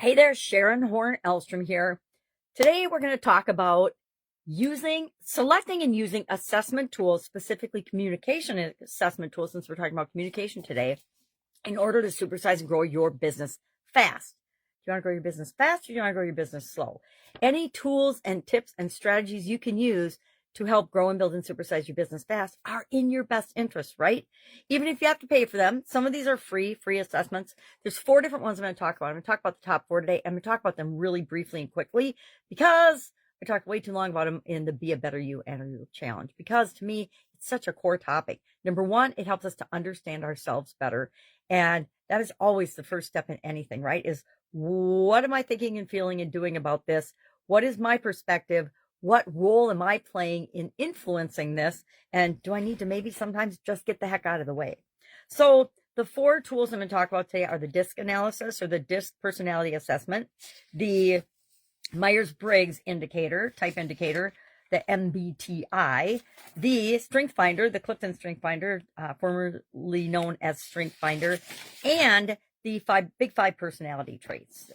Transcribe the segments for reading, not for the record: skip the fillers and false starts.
Hey there, Sharon Horn Elstrom here. Today we're going to talk about selecting and using assessment tools, specifically communication assessment tools, since we're talking about communication today, in order to supersize and grow your business fast. Do you want to grow your business fast or do you want to grow your business slow? Any tools and tips and strategies you can use to help grow and build and supersize your business fast are in your best interest, right? Even if you have to pay for them, some of these are free assessments. There's 4 different ones I'm going to talk about. I'm going to talk about the top 4 today. I'm going to talk about them really briefly and quickly because I talked way too long about them in the Be a Better You Annual Challenge, because to me, it's such a core topic. Number one, it helps us to understand ourselves better. And that is always the first step in anything, right? Is what am I thinking and feeling and doing about this? What is my perspective? What role am I playing in influencing this? And do I need to maybe sometimes just get the heck out of the way? So the 4 tools I'm going to talk about today are the DISC analysis, or the DISC personality assessment, the Myers-Briggs type indicator, the MBTI, the StrengthsFinder, the Clifton StrengthsFinder, formerly known as StrengthsFinder, and the big five personality traits.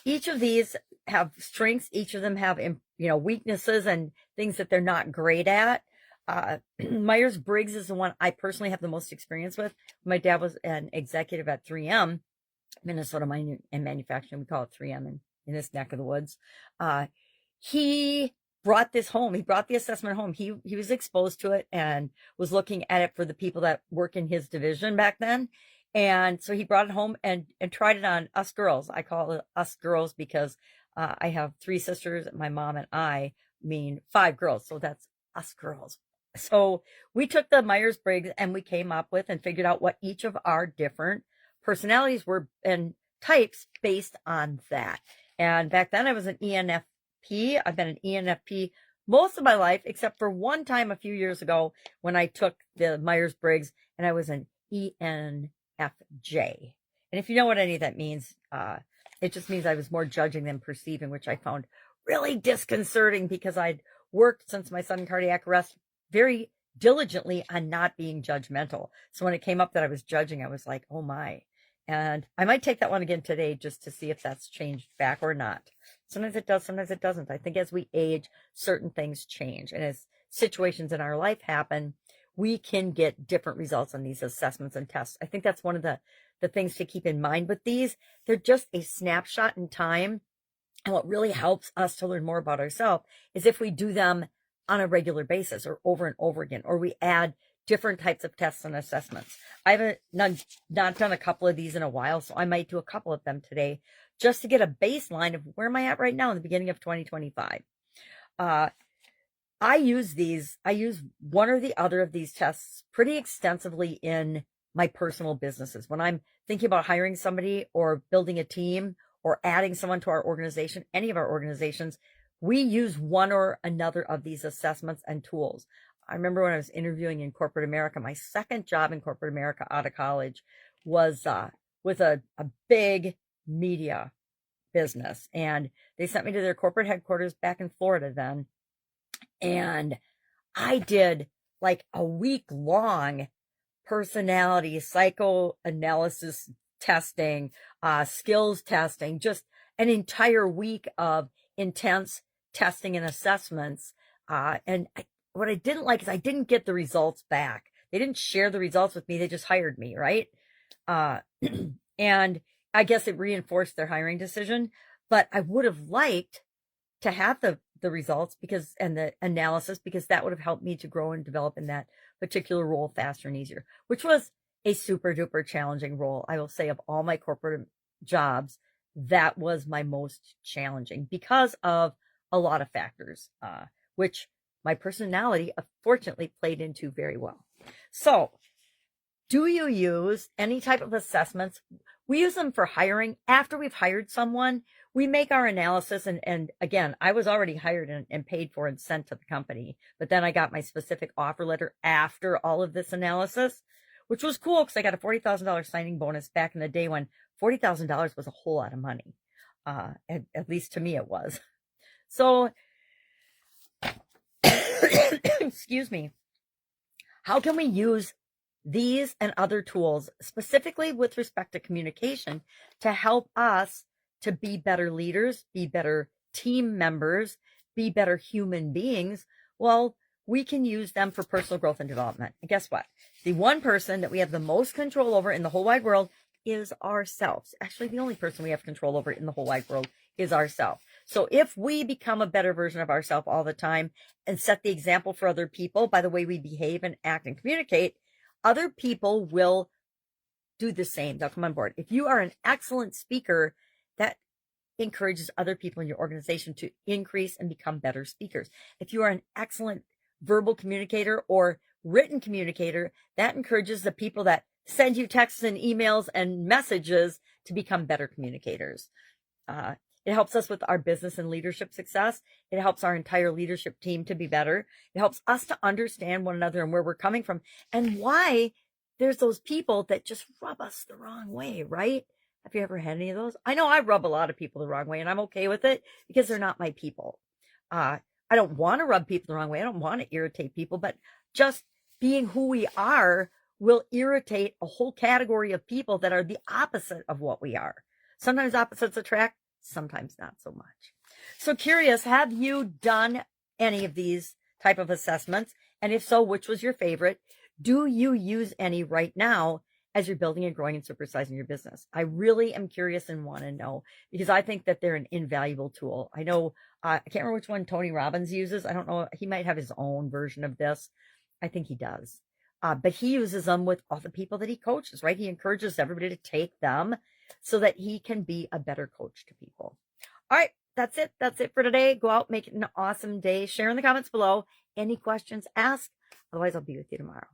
Each of these have strengths. Each of them have, weaknesses and things that they're not great at. Myers-Briggs is the one I personally have the most experience with. My dad was an executive at 3M, Minnesota Mining and Manufacturing. We call it 3M in this neck of the woods. He brought this home. He brought the assessment home. He was exposed to it and was looking at it for the people that work in his division back then. And so he brought it home and tried it on us girls. I call it us girls because I have 3 sisters. My mom and I mean 5 girls. So that's us girls. So we took the Myers-Briggs and we came up with and figured out what each of our different personalities were and types based on that. And back then I was an ENFP. I've been an ENFP most of my life, except for one time a few years ago when I took the Myers-Briggs and I was an ENFJ. And if you know what any of that means, it just means I was more judging than perceiving, which I found really disconcerting because I'd worked since my sudden cardiac arrest very diligently on not being judgmental. So when it came up that I was judging, I was like, oh my. And I might take that one again today just to see if that's changed back or not. Sometimes it does, sometimes it doesn't. I think as we age, certain things change. And as situations in our life happen, we can get different results on these assessments and tests. I think that's one of the things to keep in mind with these. They're just a snapshot in time. And what really helps us to learn more about ourselves is if we do them on a regular basis or over and over again, or we add different types of tests and assessments. I haven't not done a couple of these in a while, so I might do a couple of them today just to get a baseline of where am I at right now in the beginning of 2025. I use one or the other of these tests pretty extensively in my personal businesses. When I'm thinking about hiring somebody or building a team or adding someone to our organization, any of our organizations, we use one or another of these assessments and tools. I remember when I was interviewing in corporate America, my second job in corporate America out of college was with a big media business. And they sent me to their corporate headquarters back in Florida then. And I did like a week-long personality psychoanalysis testing, skills testing, just an entire week of intense testing and assessments. What I didn't like is I didn't get the results back. They didn't share the results with me. They just hired me, right? And I guess it reinforced their hiring decision. But I would have liked to have the results and the analysis, because that would have helped me to grow and develop in that particular role faster and easier, which was a super duper challenging role. I will say of all my corporate jobs, that was my most challenging because of a lot of factors, which my personality fortunately played into very well. So do you use any type of assessments? We use them for hiring. After we've hired someone, we make our analysis. And again, I was already hired and paid for and sent to the company. But then I got my specific offer letter after all of this analysis, which was cool because I got a $40,000 signing bonus back in the day when $40,000 was a whole lot of money. At least to me it was. So, excuse me. How can we use these and other tools, specifically with respect to communication, to help us to be better leaders, be better team members, be better human beings, well, we can use them for personal growth and development. And guess what? The one person that we have the most control over in the whole wide world is ourselves. Actually, the only person we have control over in the whole wide world is ourselves. So if we become a better version of ourselves all the time and set the example for other people by the way we behave and act and communicate, other people will do the same. They'll come on board. If you are an excellent speaker, that encourages other people in your organization to increase and become better speakers. If you are an excellent verbal communicator or written communicator, that encourages the people that send you texts and emails and messages to become better communicators. It helps us with our business and leadership success. It helps our entire leadership team to be better. It helps us to understand one another and where we're coming from and why there's those people that just rub us the wrong way, right? Have you ever had any of those? I know I rub a lot of people the wrong way, and I'm okay with it because they're not my people. I don't want to rub people the wrong way. I don't want to irritate people, but just being who we are will irritate a whole category of people that are the opposite of what we are. Sometimes opposites attract, sometimes not so much. So curious, have you done any of these type of assessments? And if so, which was your favorite? Do you use any right now as you're building and growing and supersizing your business? I really am curious and want to know because I think that they're an invaluable tool. I know, I can't remember which one Tony Robbins uses. I don't know. He might have his own version of this. I think he does. But he uses them with all the people that he coaches, right? He encourages everybody to take them so that he can be a better coach to people. All right. That's it. That's it for today. Go out, make it an awesome day. Share in the comments below. Any questions, ask. Otherwise, I'll be with you tomorrow.